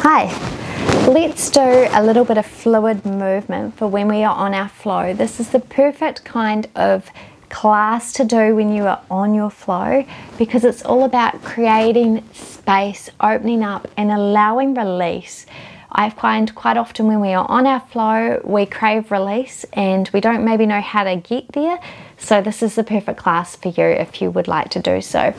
Hi, let's do a little bit of fluid movement for when we are on our flow. This is the perfect kind of class to do when you are on your flow because it's all about creating space, opening up and allowing release. I find quite often when we are on our flow, we crave release and we don't maybe know how to get there. So this is the perfect class for you if you would like to do so.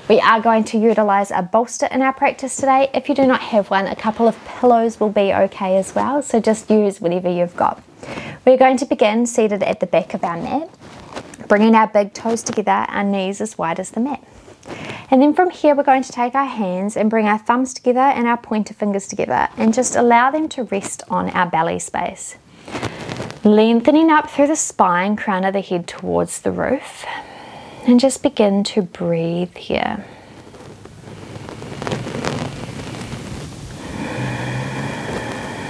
We are going to utilize a bolster in our practice today. If you do not have one, a couple of pillows will be okay as well. So just use whatever you've got. We're going to begin seated at the back of our mat, bringing our big toes together, our knees as wide as the mat. And then from here, we're going to take our hands and bring our thumbs together and our pointer fingers together and just allow them to rest on our belly space. Lengthening up through the spine, crown of the head towards the roof. And just begin to breathe here.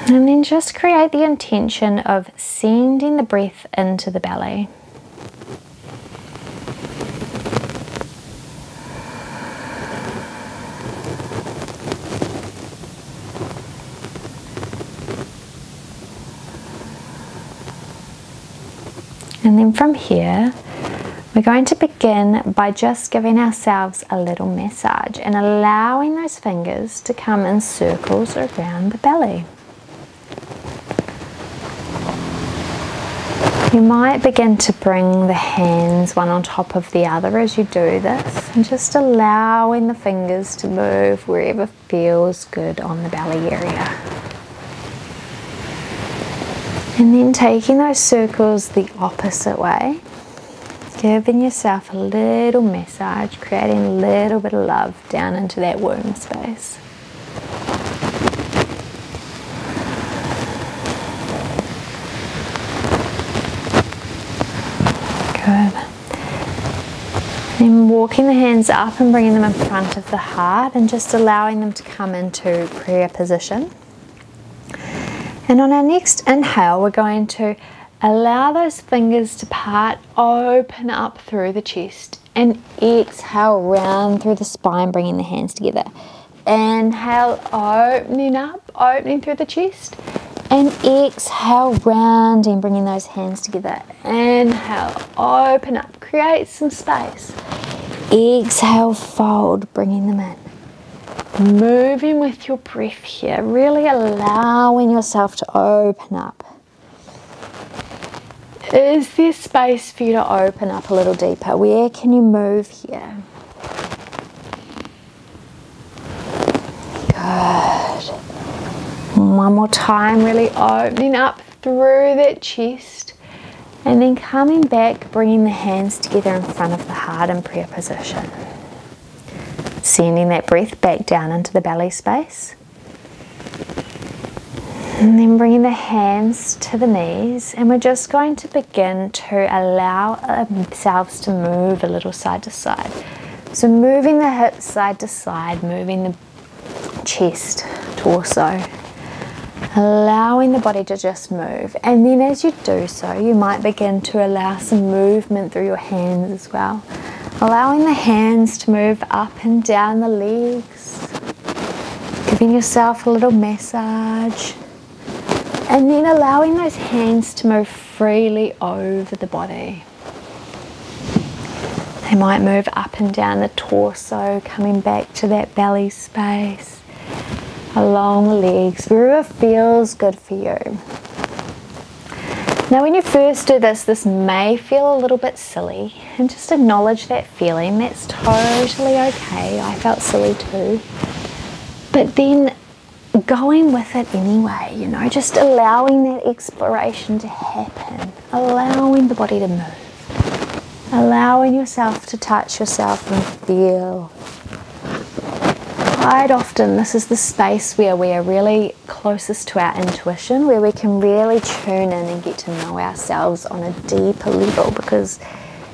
And then just create the intention of sending the breath into the belly. And then from here, we're going to begin by just giving ourselves a little massage and allowing those fingers to come in circles around the belly. You might begin to bring the hands one on top of the other as you do this, and just allowing the fingers to move wherever feels good on the belly area. And then taking those circles the opposite way, giving yourself a little massage, creating a little bit of love down into that womb space. Good. Then walking the hands up and bringing them in front of the heart and just allowing them to come into prayer position. And on our next inhale, we're going to allow those fingers to part, open up through the chest, and exhale round through the spine, bringing the hands together. Inhale, opening up, opening through the chest, and exhale, rounding, bringing those hands together. Inhale, open up, create some space. Exhale, fold, bringing them in. Moving with your breath here, really allowing yourself to open up. Is there space for you to open up a little deeper? Where can you move here? Good. One more time, really opening up through that chest and then coming back, bringing the hands together in front of the heart in prayer position. Sending that breath back down into the belly space. And then bringing the hands to the knees, and we're just going to begin to allow ourselves to move a little side to side. So moving the hips side to side, moving the chest, torso, allowing the body to just move. And then as you do so, you might begin to allow some movement through your hands as well. Allowing the hands to move up and down the legs, giving yourself a little massage, and then allowing those hands to move freely over the body. They might move up and down the torso, coming back to that belly space, along the legs, wherever feels good for you. Now when you first do this, this may feel a little bit silly, and just acknowledge that feeling. That's totally okay. I felt silly too. But then going with it anyway, you know, just allowing that exploration to happen, allowing the body to move, allowing yourself to touch yourself and feel. Quite often this is the space where we are really closest to our intuition, where we can really tune in and get to know ourselves on a deeper level, because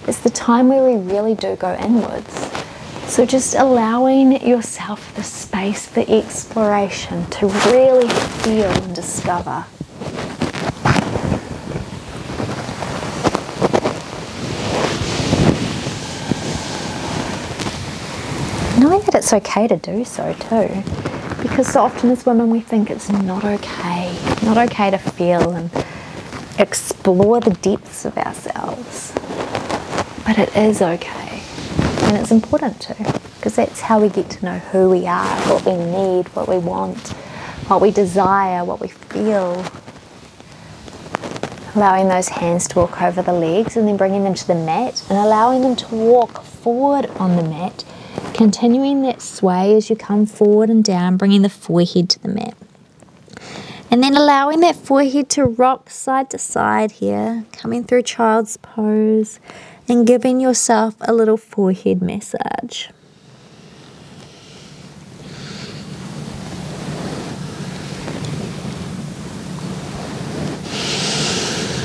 it's the time where we really do go inwards. So just allowing yourself the space for exploration to really feel and discover. Knowing that it's okay to do so too. Because so often as women we think it's not okay to feel and explore the depths of ourselves. But it is okay, and it's important to, because that's how we get to know who we are, what we need, what we want, what we desire, what we feel. Allowing those hands to walk over the legs and then bringing them to the mat and allowing them to walk forward on the mat, continuing that sway as you come forward and down, bringing the forehead to the mat. And then allowing that forehead to rock side to side here, coming through child's pose and giving yourself a little forehead massage.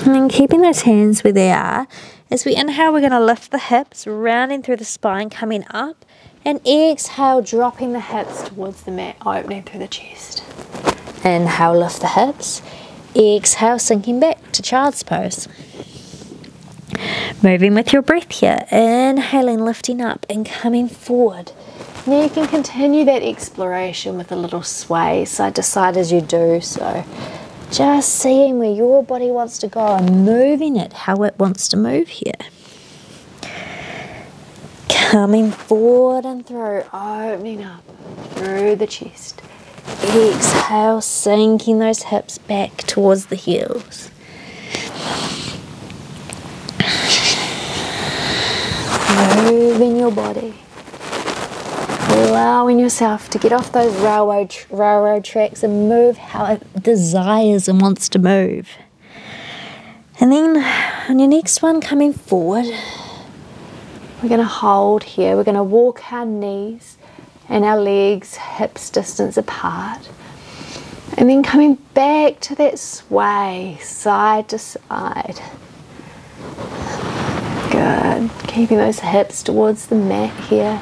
And then keeping those hands where they are. As we inhale, we're going to lift the hips, rounding through the spine, coming up. And exhale, dropping the hips towards the mat, opening through the chest. Inhale, lift the hips. Exhale, sinking back to child's pose. Moving with your breath here. Inhaling, lifting up and coming forward. Now you can continue that exploration with a little sway side to side as you do so. Just seeing where your body wants to go and moving it how it wants to move here. Coming forward and through, opening up through the chest. Exhale, sinking those hips back towards the heels. Moving your body. Allowing yourself to get off those railroad tracks and move how it desires and wants to move. And then on your next one, coming forward, we're going to hold here. We're going to walk our knees and our legs hips distance apart. And then coming back to that sway, side to side. Good. Keeping those hips towards the mat here.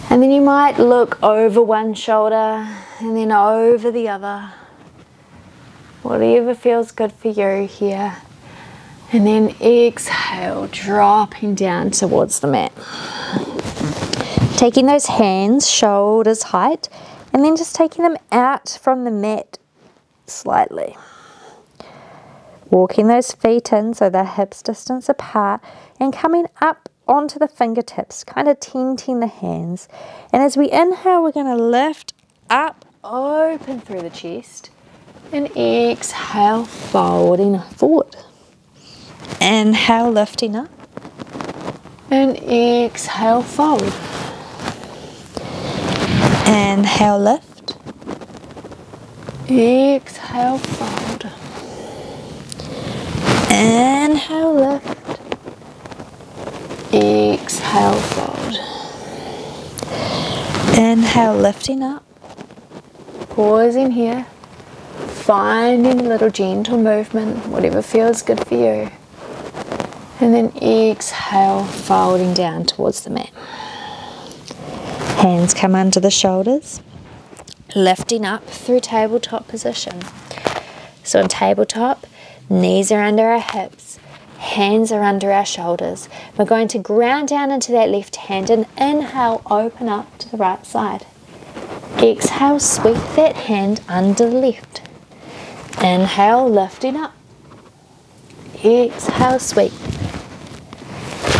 And then you might look over one shoulder and then over the other. Whatever feels good for you here. And then exhale, dropping down towards the mat. Taking those hands, shoulders height, and then just taking them out from the mat slightly. Walking those feet in so they're hips distance apart and coming up onto the fingertips, kind of tenting the hands. And as we inhale, we're going to lift up, open through the chest, and exhale, folding forward. Inhale, lifting up, and exhale, fold. Inhale, lift, exhale, fold. Inhale, lift, exhale, fold. Inhale, lifting up, pausing here, finding a little gentle movement, whatever feels good for you. And then exhale, folding down towards the mat. Hands come under the shoulders, lifting up through tabletop position. So in tabletop, knees are under our hips, hands are under our shoulders. We're going to ground down into that left hand and inhale, open up to the right side. Exhale, sweep that hand under the left. Inhale, lifting up. Exhale, sweep.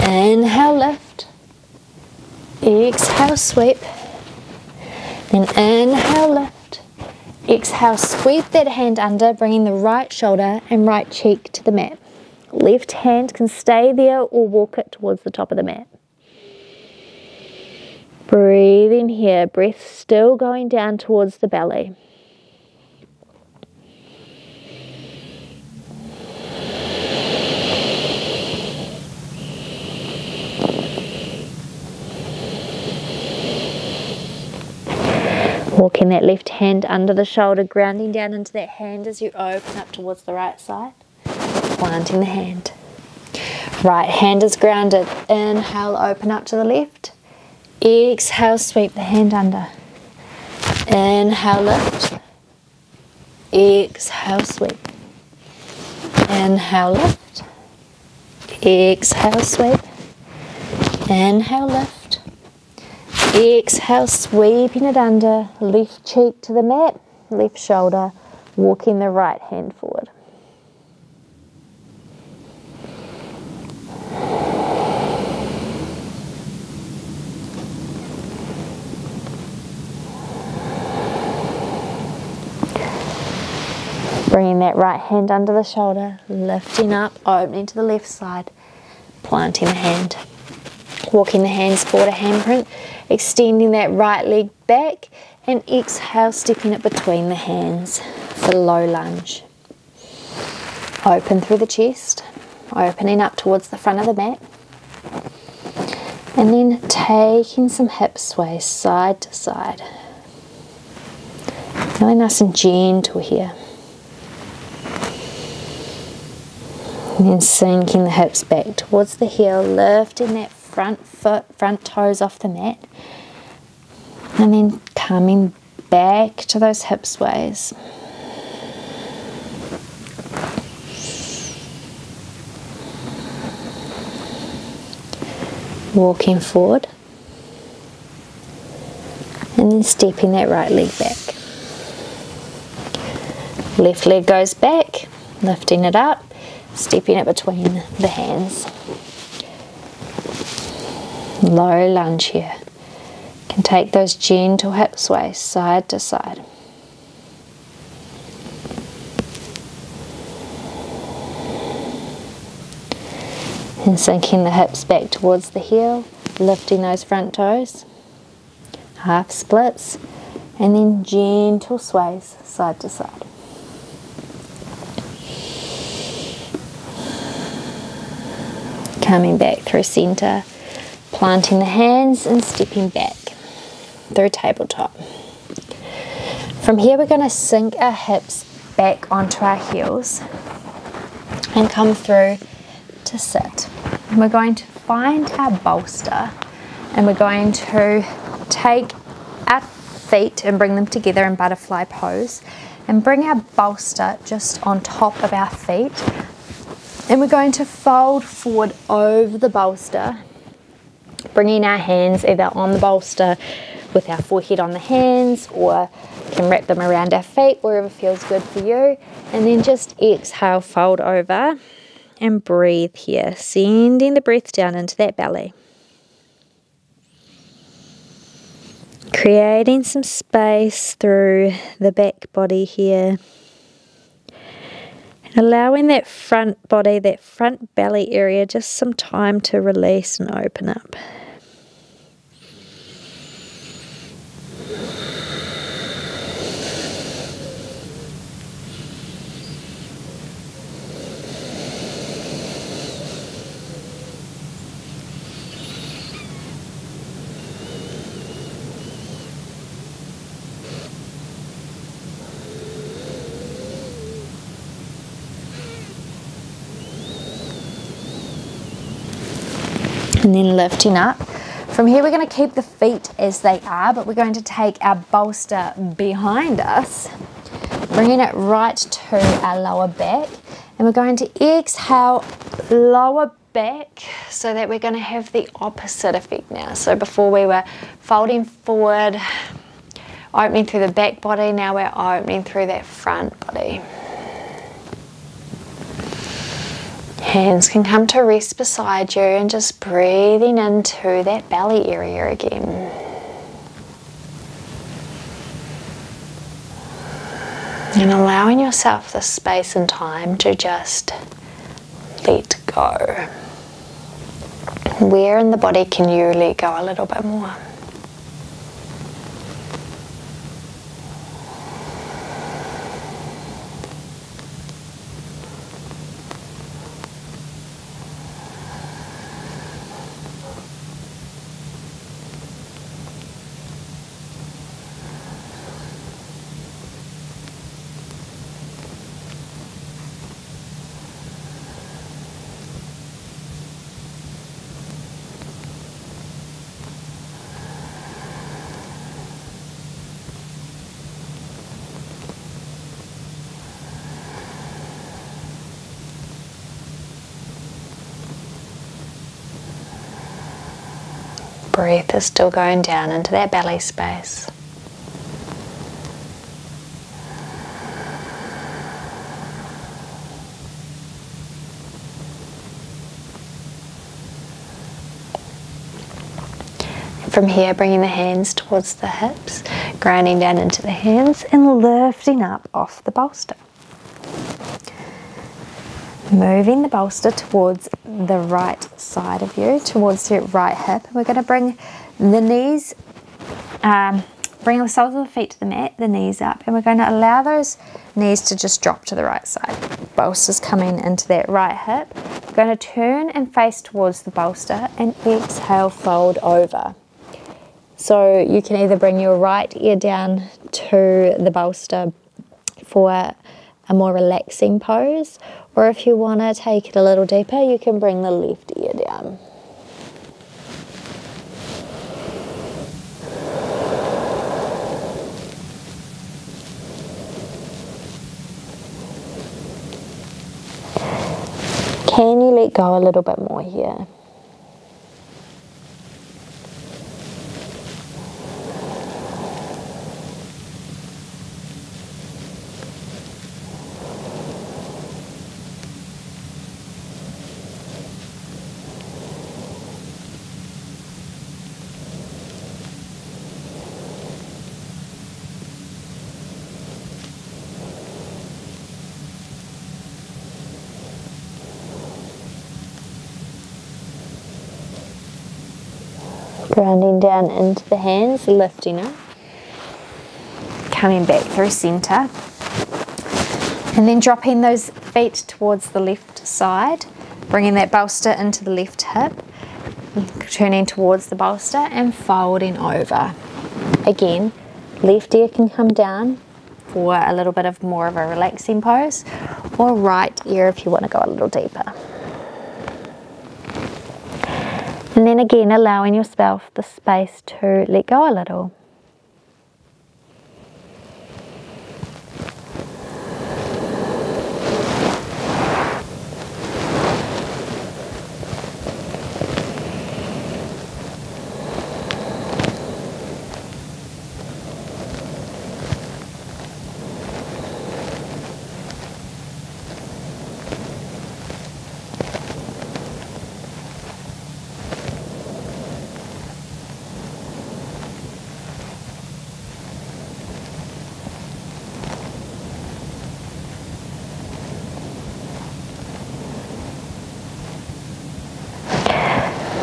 Inhale, lift. Exhale, sweep. Then inhale, lift. Exhale, sweep that hand under, bringing the right shoulder and right cheek to the mat. Left hand can stay there or walk it towards the top of the mat. Breathing here, breath still going down towards the belly. Walking that left hand under the shoulder, grounding down into that hand as you open up towards the right side. Planting the hand. Right hand is grounded. Inhale, open up to the left. Exhale, sweep the hand under. Inhale, lift. Exhale, sweep. Inhale, lift. Exhale, sweep. Inhale, lift. Exhale, sweeping it under, left cheek to the mat, left shoulder, walking the right hand forward. Bringing that right hand under the shoulder, lifting up, opening to the left side, planting the hand. Walking the hands forward a handprint, extending that right leg back, and exhale, stepping it between the hands for low lunge. Open through the chest, opening up towards the front of the mat. And then taking some hip sways side to side. Really nice and gentle here. And then sinking the hips back towards the heel, lifting that front foot, front toes off the mat. And then coming back to those hip sways. Walking forward. And then stepping that right leg back. Left leg goes back, lifting it up, stepping it between the hands. Low lunge here. You can take those gentle hip sways side to side. And sinking the hips back towards the heel, lifting those front toes. Half splits, and then gentle sways side to side. Coming back through center, planting the hands and stepping back through tabletop. From here we're going to sink our hips back onto our heels and come through to sit. We're going to find our bolster and we're going to take our feet and bring them together in butterfly pose and bring our bolster just on top of our feet. And we're going to fold forward over the bolster, bringing our hands either on the bolster with our forehead on the hands, or can wrap them around our feet, wherever feels good for you. And then just exhale, fold over and breathe here, sending the breath down into that belly. Creating some space through the back body here. Allowing that front body, that front belly area, just some time to release and open up. And then lifting up. From here we're going to keep the feet as they are, but we're going to take our bolster behind us, bringing it right to our lower back, and we're going to exhale, lower back, so that we're going to have the opposite effect now. So before we were folding forward, opening through the back body, now we're opening through that front body. Hands can come to rest beside you and just breathing into that belly area again. And allowing yourself the space and time to just let go. Where in the body can you let go a little bit more? Breath is still going down into that belly space. From here, bringing the hands towards the hips, grounding down into the hands and lifting up off the bolster. Moving the bolster towards the right side of you, towards your right hip. We're going to bring the knees, bring the soles of the feet to the mat, the knees up, and we're going to allow those knees to just drop to the right side. Bolster's coming into that right hip. We're going to turn and face towards the bolster and exhale, fold over. So you can either bring your right ear down to the bolster for a more relaxing pose, or if you want to take it a little deeper, you can bring the left ear down. Can you let go a little bit more here? Grounding down into the hands, lifting up, coming back through center, and then dropping those feet towards the left side, bringing that bolster into the left hip, turning towards the bolster and folding over. Again, left ear can come down for a little bit of more of a relaxing pose, or right ear if you want to go a little deeper. And then again, allowing yourself the space to let go a little.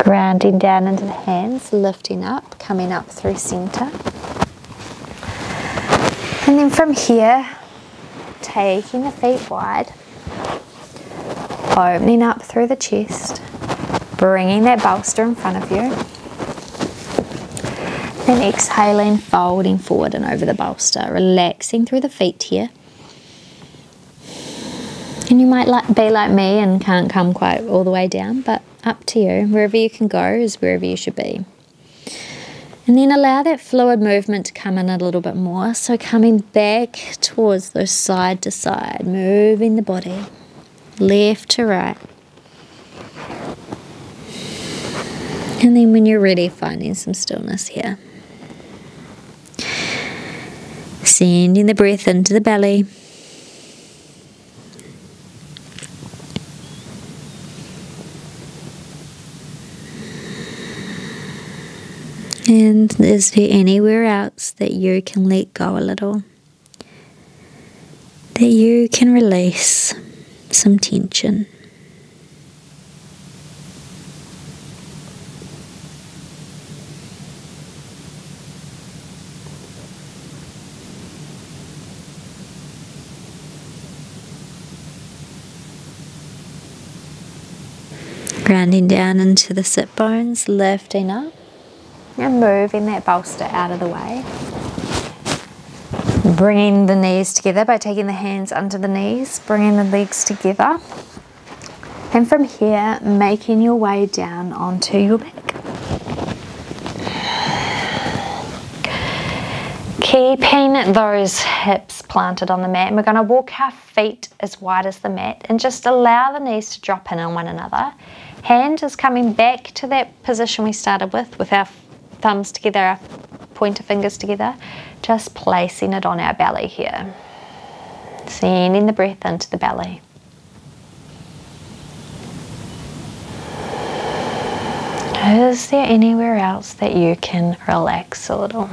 Grounding down into the hands, lifting up, coming up through center. And then from here, taking the feet wide, opening up through the chest, bringing that bolster in front of you. Then exhaling, folding forward and over the bolster, relaxing through the feet here. And you might be like me and can't come quite all the way down, but up to you. Wherever you can go is wherever you should be. And then allow that fluid movement to come in a little bit more. So coming back towards those side to side, moving the body left to right. And then when you're ready, finding some stillness here. Sending the breath into the belly. And is there anywhere else that you can let go a little? That you can release some tension? Grounding down into the sit bones, lifting up. And moving that bolster out of the way. Bringing the knees together by taking the hands under the knees, bringing the legs together. And from here, making your way down onto your back. Keeping those hips planted on the mat. And we're going to walk our feet as wide as the mat and just allow the knees to drop in on one another. Hand is coming back to that position we started with our thumbs together, our pointer fingers together, just placing it on our belly here. Sending the breath into the belly. Is there anywhere else that you can relax a little?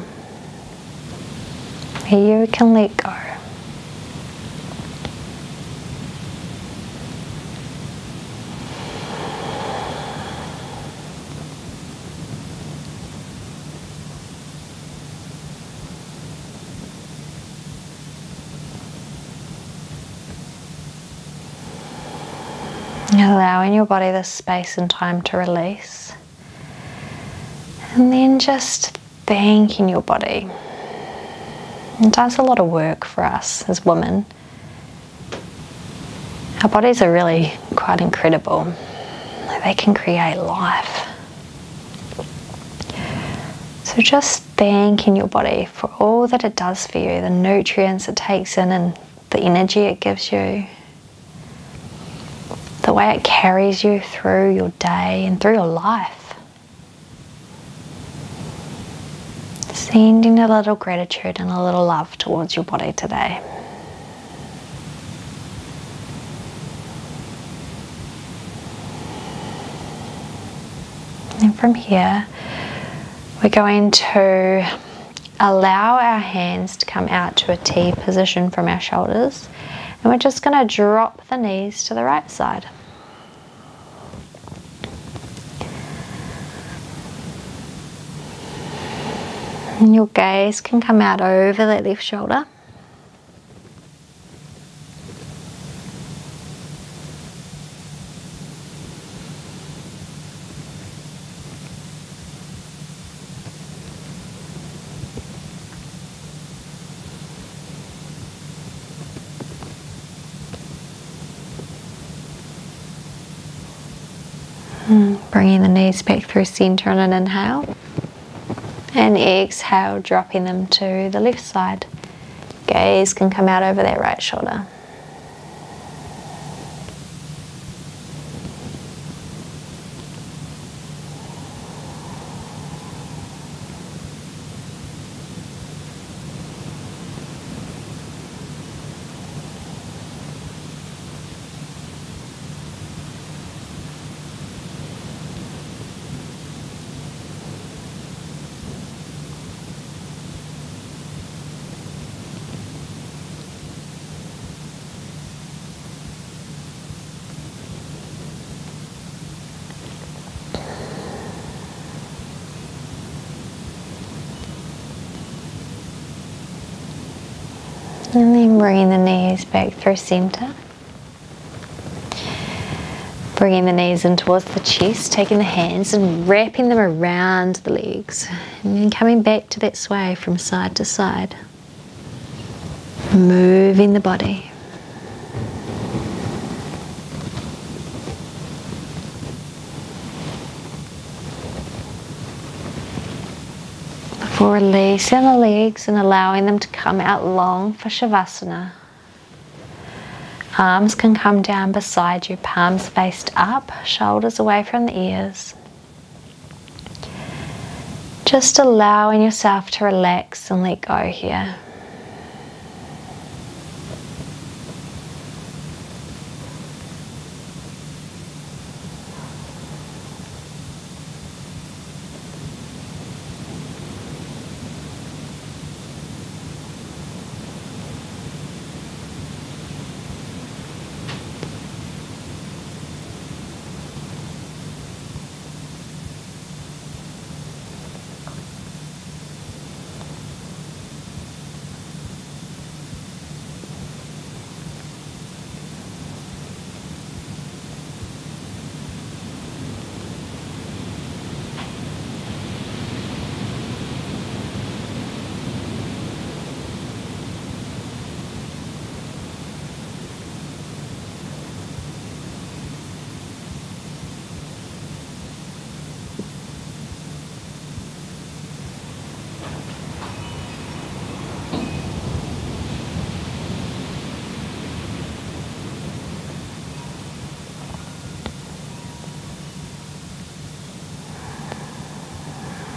Where you can let go? Allowing your body the space and time to release. And then just thanking your body. It does a lot of work for us as women. Our bodies are really quite incredible. They can create life. So just thanking your body for all that it does for you, the nutrients it takes in and the energy it gives you. The way it carries you through your day and through your life. Sending a little gratitude and a little love towards your body today. And from here, we're going to allow our hands to come out to a T position from our shoulders. And we're just going to drop the knees to the right side. And your gaze can come out over that left shoulder. Bringing the knees back through center on an inhale. And exhale, dropping them to the left side. Gaze can come out over that right shoulder. And then bringing the knees back through center. Bringing the knees in towards the chest, taking the hands and wrapping them around the legs. And then coming back to that sway from side to side. Moving the body. Before releasing the legs and allowing them to come out long for Shavasana. Arms can come down beside you, palms faced up, shoulders away from the ears. Just allowing yourself to relax and let go here.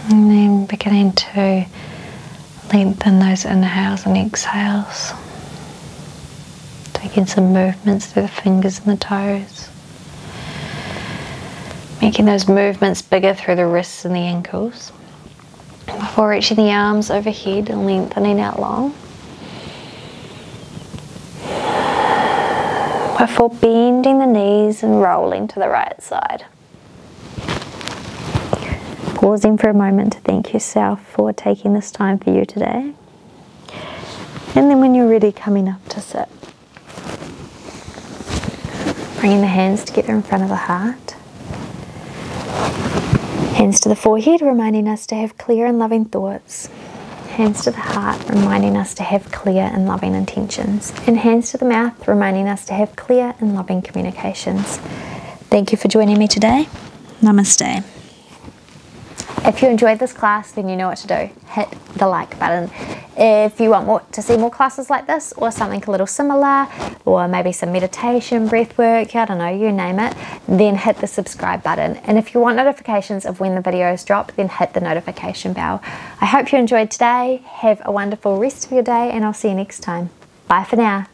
And then beginning to lengthen those inhales and exhales. Taking some movements through the fingers and the toes. Making those movements bigger through the wrists and the ankles. Before reaching the arms overhead and lengthening out long. Before bending the knees and rolling to the right side. Pausing for a moment to thank yourself for taking this time for you today. And then when you're ready, coming up to sit. Bringing the hands together in front of the heart. Hands to the forehead, reminding us to have clear and loving thoughts. Hands to the heart, reminding us to have clear and loving intentions. And hands to the mouth, reminding us to have clear and loving communications. Thank you for joining me today. Namaste. If you enjoyed this class, then you know what to do. Hit the like button. If you want to see more classes like this, or something a little similar, or maybe some meditation, breath work, I don't know, you name it, then hit the subscribe button. And if you want notifications of when the videos drop, then hit the notification bell. I hope you enjoyed today. Have a wonderful rest of your day, and I'll see you next time. Bye for now.